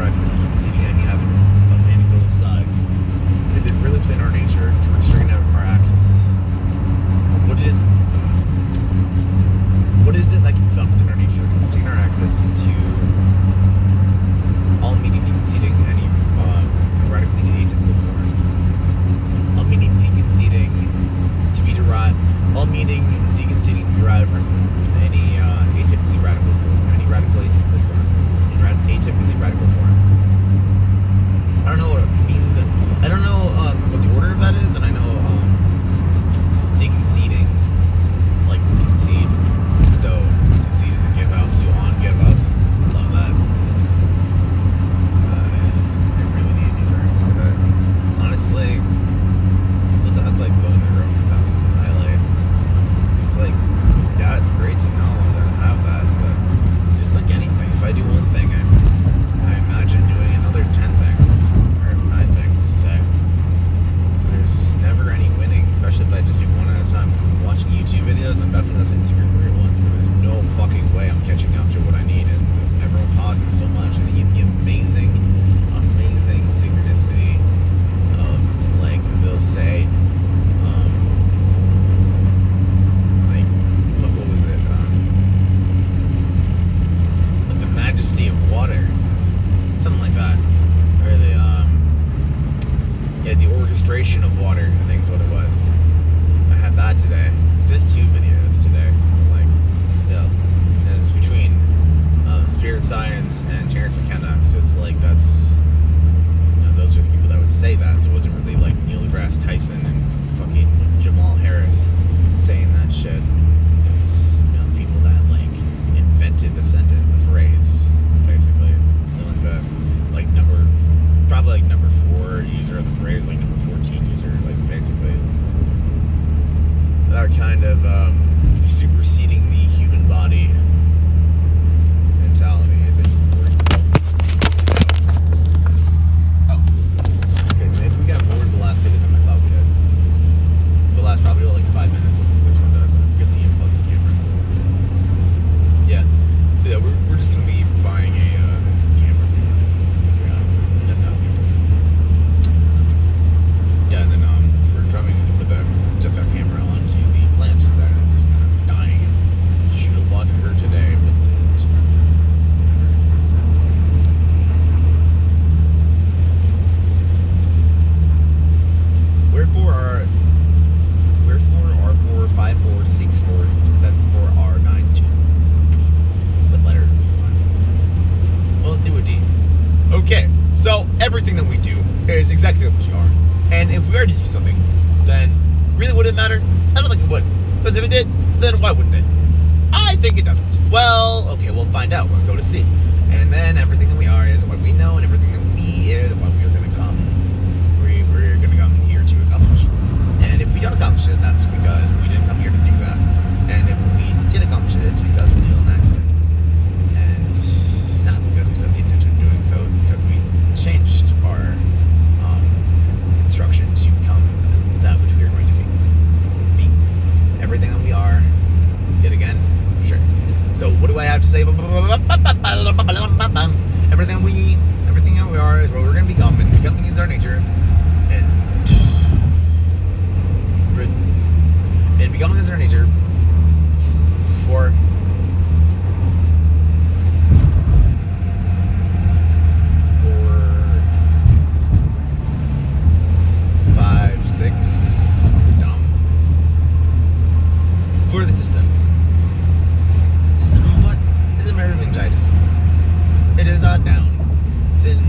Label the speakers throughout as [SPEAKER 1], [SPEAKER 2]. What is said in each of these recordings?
[SPEAKER 1] derived from conceding any habits of any little size? Is it really within our nature to restrain our access? What is it that can be found within our nature to restrain our access to all meaning deconceding any radically atypical form? All meaning deconceding to be derived. All meaning deconceding to be derived from any atypically radical form, any radical atypical form, atypically radical form. I don't know what it means. I don't know what the order of that is, and I know deconceding, like concede. So concede is a give up. To on give up. Love that. I really need to learn more of that. Honestly, what the heck, like going to their girlfriend's house is the highlight. It's like, yeah, it's great to know that I have that, but just like anything, if I do one thing, I imagine doing another 10 things, or 9 things, say. So there's never any winning, especially if I just do one at a time. If I'm watching YouTube videos, I'm definitely listening to your great ones, because there's no fucking way I'm catching up to what I need, and everyone pauses so much, and the amazing synchronicity of, like, they'll say, majesty of water, something like that, or the orchestration of water, I think is what it was. I had that today. It's just 2 videos today, like, still, and it's between Spirit Science and Terrence McKenna, so it's like, that's, those are the people that would say that, so it wasn't really like Neil deGrasse Tyson and fucking Jamal Harris saying that shit. It was, people that, like, invented the sentence, the phrase, basically. Like probably like number 4 user of the phrase, like number 14 user, like basically. That kind of superseding the human body mentality. Is it words though? Oh. Okay, so maybe we got more in the last video than I thought we did. The last probably like 5 minutes of this one does. I'm getting the info of the camera. Yeah. So yeah, we're just gonna be buying a camera. That's how we do it. Yeah, and then for driving, we put the desktop camera onto the plant that is just kind of dying. Should have bought her today, but Wherefore R4546474 R92. What letter? Well, do a D. Okay, so everything that we do is exactly what we are. And if we are to do something, then really would it matter? I don't think it would. Because if it did, then why wouldn't it? I think it doesn't. Well, okay, we'll find out. Let's go to C. And then everything that we are is what we know, and everything that we is what we are going to come. We're going to come here to accomplish. And if we don't accomplish it, that's because we didn't come here to do that. And if we did accomplish it, it's because we did an accident. And not because we set the intention of doing so, because we changed our instruction to become that which we are going to be. Everything that we are, yet again, sure. So what do I have to say? Everything that we are is what we're going to become, and becoming is our nature. And becoming is our nature for 5, 6 dumb for the system. System of what? This is meningitis. It is a noun. Syntax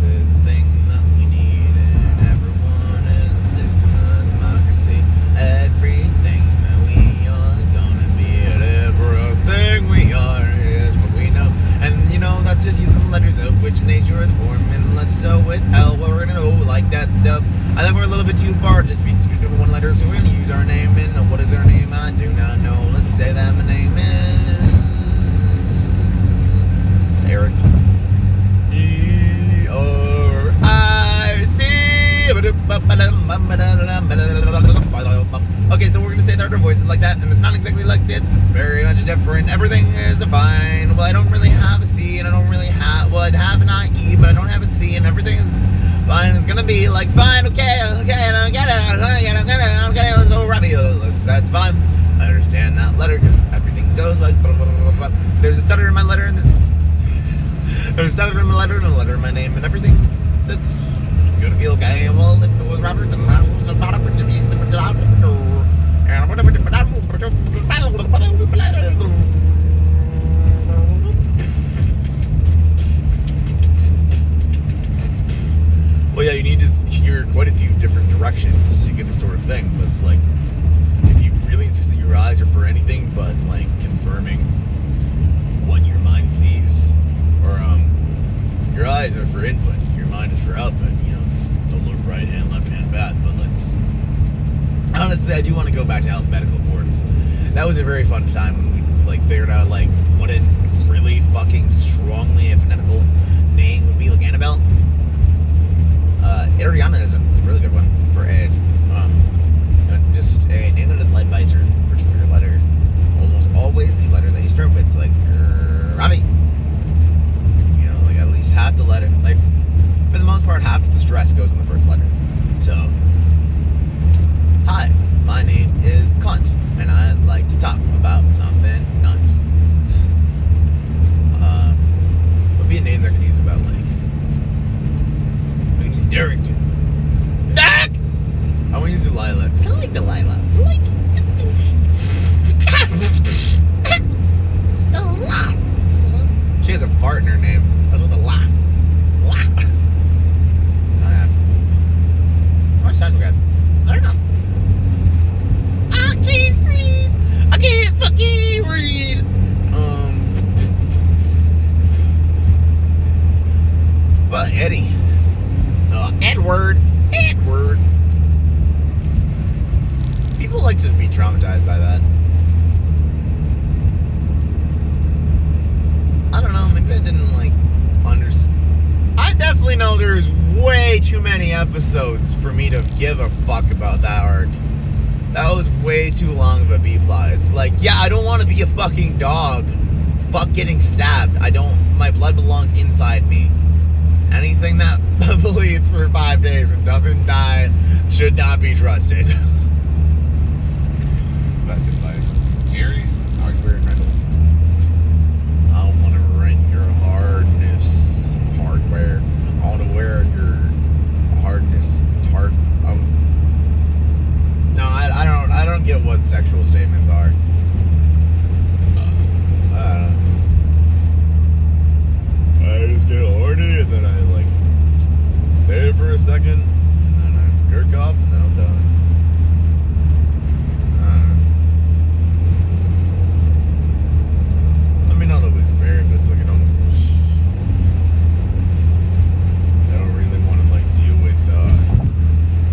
[SPEAKER 1] is the thing that we need, and everyone is a system of democracy. Everything that we are gonna be, and everything we are is what we know. And that's just using the letters of which nature of the form, and let's go with L, what we're gonna know, like that, I think we're a little bit too far to just be doing one letter, so we're gonna use our name, and what is our name? I do not know. Let's say that my name is Eric. E-R-I-C. Okay, so we're gonna say that our voices like that, and it's not exactly like it's very much different. Everything is fine. Well, I don't really have a C, and I don't really and everything is fine. It's gonna be like fine, okay, and I get it, let's go, Robbie. That's fine. I understand that letter because everything goes like blah, blah, blah, blah. There's a stutter in my letter, and there's a stutter in my letter, and a letter in my name, and everything. That's gonna feel okay. Well, if it was Robert, then I was about to be well, yeah, you need to hear quite a few different directions to get this sort of thing. But it's like, if you really insist that your eyes are for anything but like confirming what your mind sees, or your eyes are for input, your mind is for output. You know, it's the right hand, left hand, bat. But honestly, I do want to go back to alphabetical forms. That was a very fun time when we like figured out like what a really fucking strongly phonetical name would be, like Annabelle. Ariana is a really good one for it. Just a name that is led by a certain particular letter. Almost always the letter that you start with. It's like Robbie. You know, like at least half the letter. Like for the most part, half of the stress goes in the first letter. So, hi, my name is Cunt, and I'd like to talk about something nice. Would be a name that I could use about like. I can use Derek. Derek! I want to use Delilah. Because I like Delilah. I like she has a fart in her name. That's what the la. How much time do we have? I don't know. I can't read. I can't fucking read. But Eddie. Edward. People like to be traumatized by that. I don't know, maybe I didn't like understand. I definitely know there's way too many episodes for me to give a fuck about that arc. That was way too long of a B-plot. It's like, yeah, I don't want to be a fucking dog. Fuck getting stabbed. My blood belongs inside me. Anything that bleeds for 5 days and doesn't die should not be trusted. Best advice. Jerry's hardware and rental. I don't want to rent your hardware. I want to wear your hardness. No, I don't get what sexual statements are. I just get horny and then I like stay there for a second and then I jerk off and then I'm done. I mean, not always fair, but it's like I don't really want to like deal with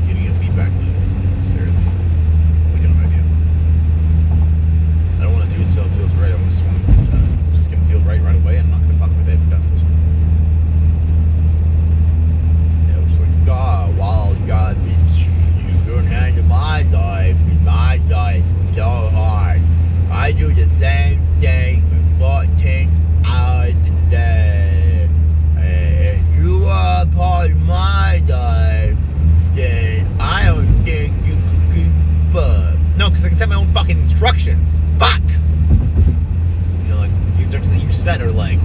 [SPEAKER 1] getting a feedback loop necessarily. Like an idea. I don't want to do it until it feels right. I just want it's just gonna feel right away. I'm not gonna fuck with it if it doesn't. Yeah, it was like, God, bitch, you don't handle my life with my life so hard. I do the same thing for 14 hours a day. If you are a part of my life, then I don't think you can keep up. No, because I can set my own fucking instructions. Fuck! You know, like, the instructions that you set are like,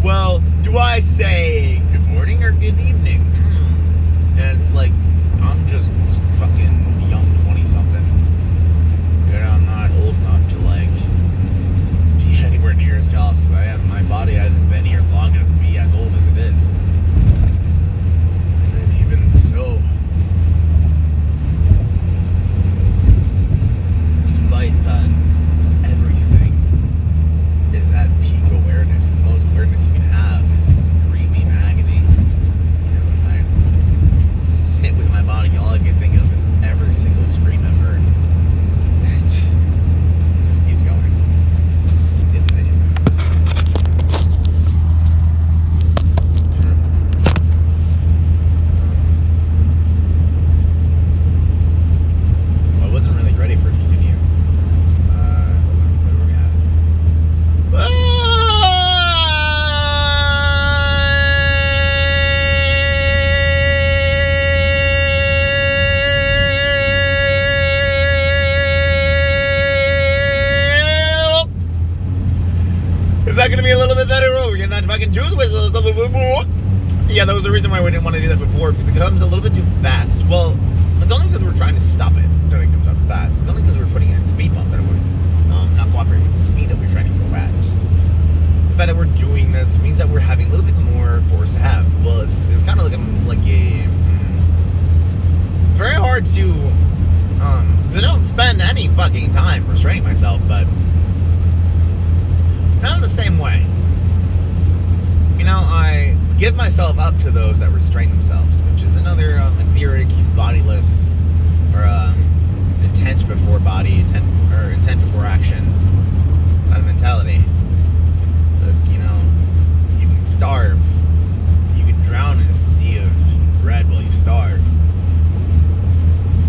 [SPEAKER 1] well, do I say good morning or good evening? And it's like, I'm just fucking young 20-something. And I'm not old enough to, like, be anywhere near as callous as I am. My body hasn't been here long enough to be as old as it is. And then even so, despite that, everything is at peak awareness. The most awareness you can have is screaming agony. You know, if I sit with my body, all I can think of is every single scream I've heard. Just keeps going. See if the video's Yeah, that was the reason why we didn't want to do that before, because it comes a little bit too fast. Well, it's only because we're trying to stop it that it comes up fast. It's only because we're putting it in a speed bump that it would not cooperate with the speed that we're trying to go at. The fact that we're doing this means that we're having a little bit more force to have. Well, it's kind of like a very hard to because I don't spend any fucking time restraining myself, but not in the same way. You know, I give myself up to those that restrain themselves, which is another etheric, bodiless, or intent before body, intent before action kind of mentality. So it's, you know, you can starve, you can drown in a sea of bread while you starve,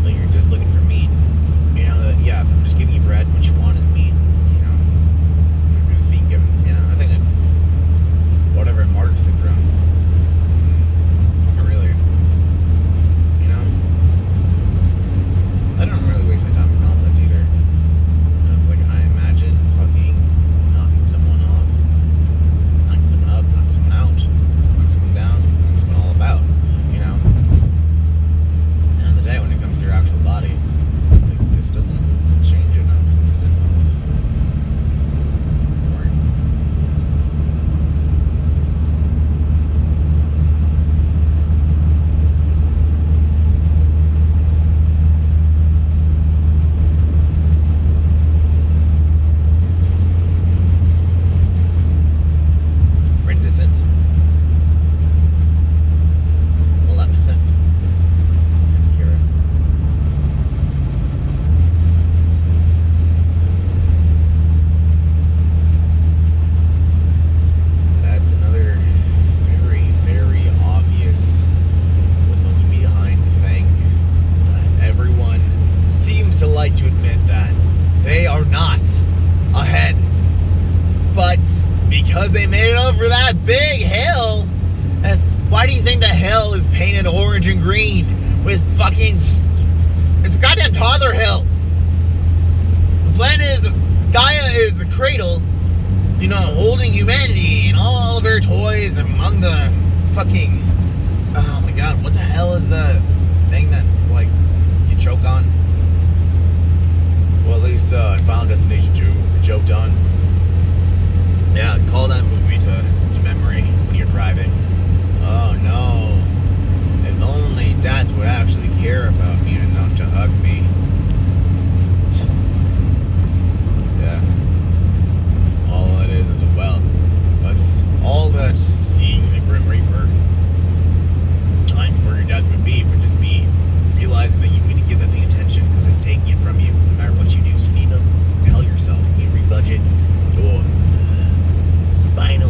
[SPEAKER 1] but you're just looking for meat. You know, that, yeah, if I'm just giving you bread, what you want is meat. You know, if you're just being given, you know, I think whatever, martyr syndrome. Not really. You know? I don't really waste my time in conflict either. You know, it's like I imagine fucking knocking someone off, knocking someone up, knocking someone out, knocking someone down, knocking someone all about. You know? At the end of the day, when it comes to your actual body, it's like, this doesn't change enough. This isn't enough. This is boring. Reticent. Maleficent. Miss Kira. That's another very, very obvious, when looking behind thing that everyone seems to like to admit that they are not ahead. But because they made it over that big hill, that's why do you think the hill is painted orange and green with fucking, it's a goddamn toddler hill. The planet is, Gaia is the cradle, you know, holding humanity and all of her toys among the fucking, oh my god, what the hell is the thing that, like, you choke on? Well, at least Final Destination 2, the joke done. Yeah, call that movie to memory when you're driving. Oh no, if only Death would actually care about me enough to hug me. Yeah. All that is a well. That's all that seeing the Grim Reaper time for your death would be, would just be realizing that you need to give that thing attention because it's taking it from you no matter what you do. So you need to tell yourself, you need to rebudget your spinal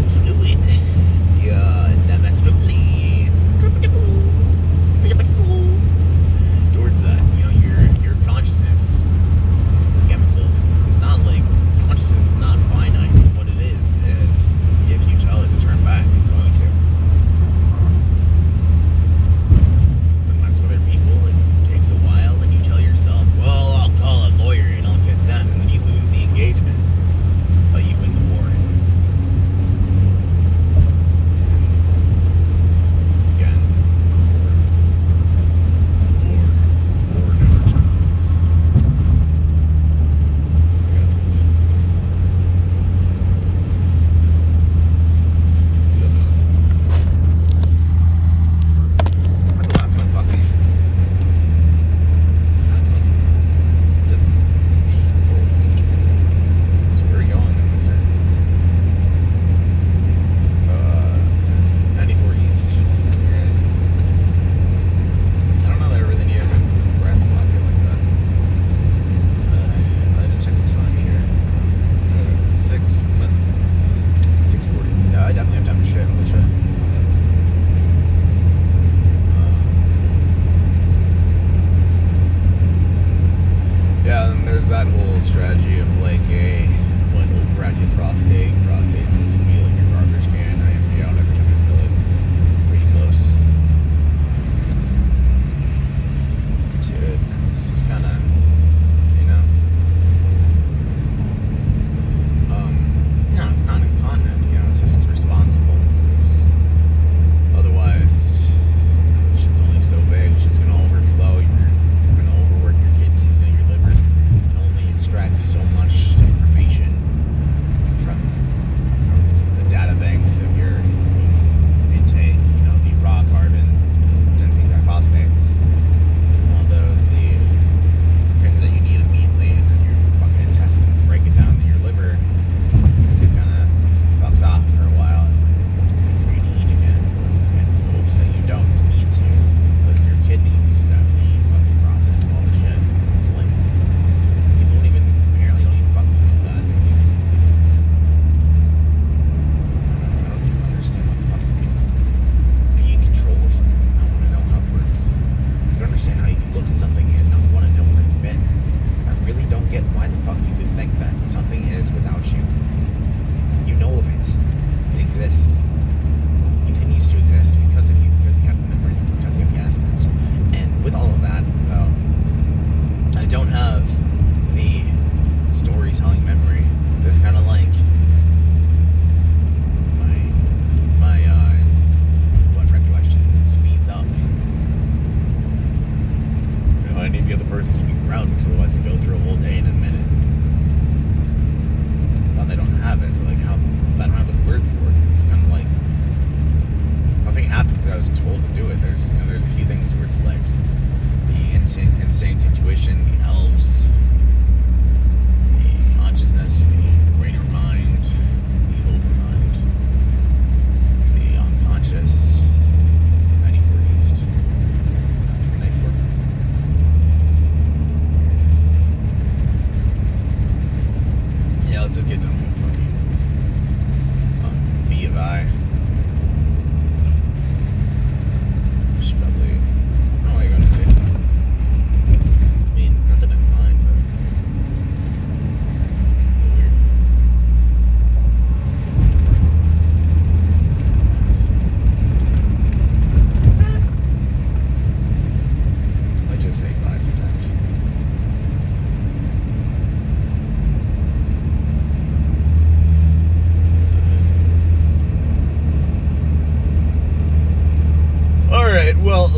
[SPEAKER 1] Well,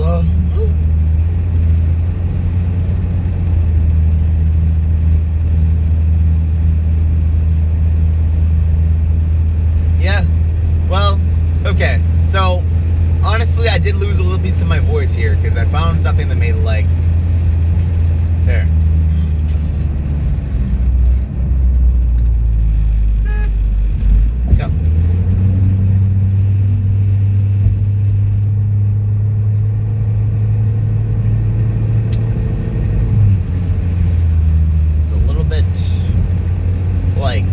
[SPEAKER 1] yeah. Well, okay. So, honestly, I did lose a little piece of my voice here because I found something that made like there. Go. It's a little bit like,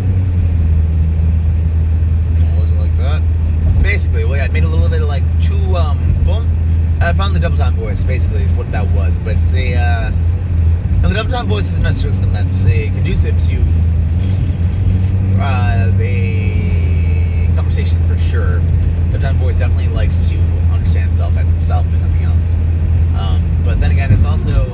[SPEAKER 1] what was it like that? Basically, well, yeah, I made a little bit of like too boom. I found the double time voice. Basically, is what that was. But it's a now the double time voice isn't a system that's conducive to the conversation for sure. Double time voice definitely likes to understand itself and nothing else. But then again, it's also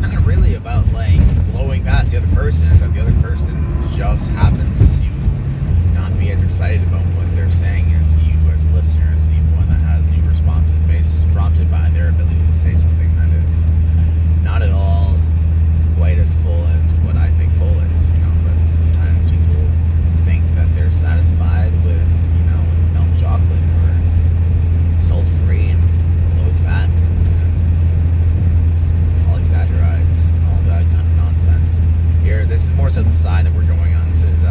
[SPEAKER 1] not really about like blowing past the other person. It's that the other person just happens to not be as excited about what they're saying as you, as a listener, as the one that has new responses based prompted by their ability to say something that is not at all quite as full as what I think full is, you know. But sometimes people think that they're satisfied with, you know, milk chocolate or salt free and low fat. It's all exaggerates and all that kind of nonsense. Here, this is more so the side that we're going on. This is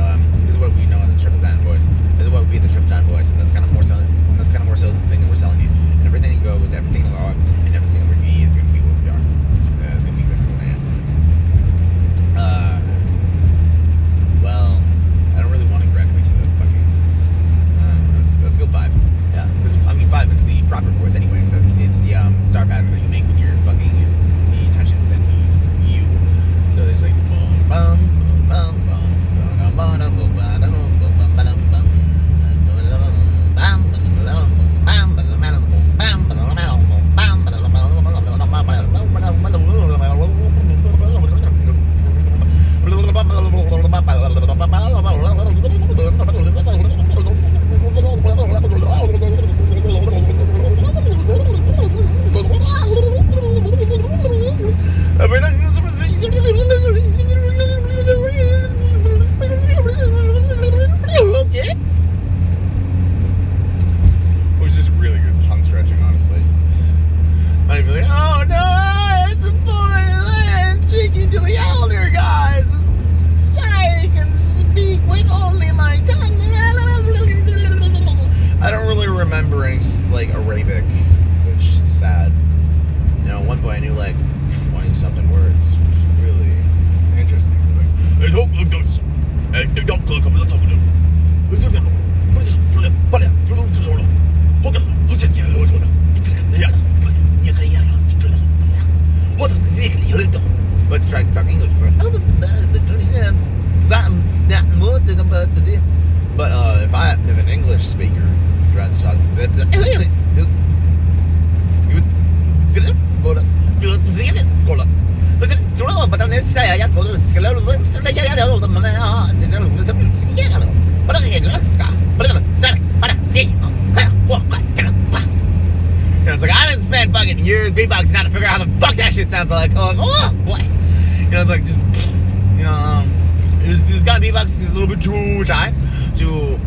[SPEAKER 1] what we know as the triple down voice. This is what would be the triple down voice, and that's kind of more so. That's kind of more so the thing that we're selling you. And everything that goes, everything that we are, and everything that we be is going to be what we are. It's going to be exactly what I am. Well, I don't really want to graduate to the fucking. Let's go 5. Yeah, 5 is the proper voice, anyways. It's the star pattern that you make with your fucking the tension within you. So there's like boom, bum, bum, bum. Like Arabic, which is sad. You know, at one point I knew like 20-something words, which was really interesting. It's like, I don't look those. I don't look up. But to try to talk English, but if an English speaker tries to talk, it's like I didn't spend fucking years beatboxing now to figure out how the fuck that shit sounds like. Oh boy, you know, it's like just, you know, it's got beatbox because it's a little bit too shy to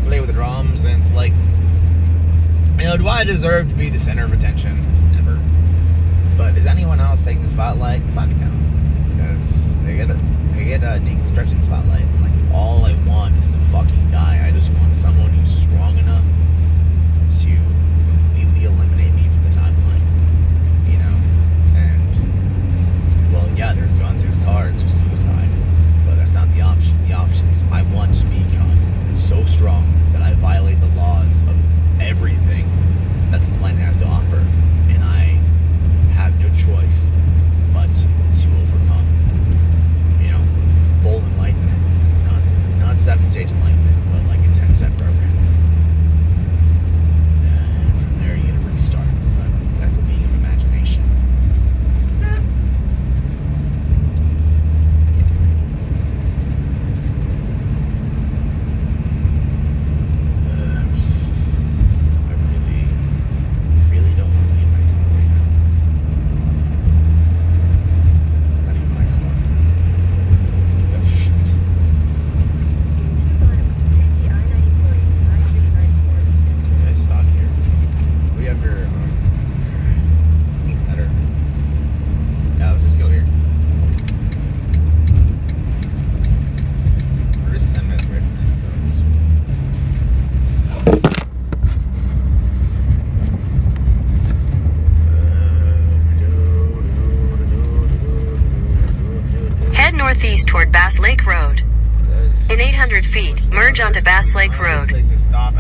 [SPEAKER 1] play with the drums, and it's like, you know, do I deserve to be the center of attention? Never. But is anyone else taking the spotlight? Fuck no, because they get a deconstruction spotlight. Like, all I want is to fucking die. I just want someone who's strong enough to completely eliminate me from the timeline, you know. And well, yeah, there's guns, there's cars, there's suicide, but that's not the option. The option is I want to become so strong that I violate the laws of everything that this planet has to offer, and I have no choice but to overcome. You know, full enlightenment, not 7-stage enlightenment, but like a 10-step program.
[SPEAKER 2] Head northeast toward Bass Lake Road. In 800 feet, merge onto Bass Lake Road.
[SPEAKER 1] Place to stop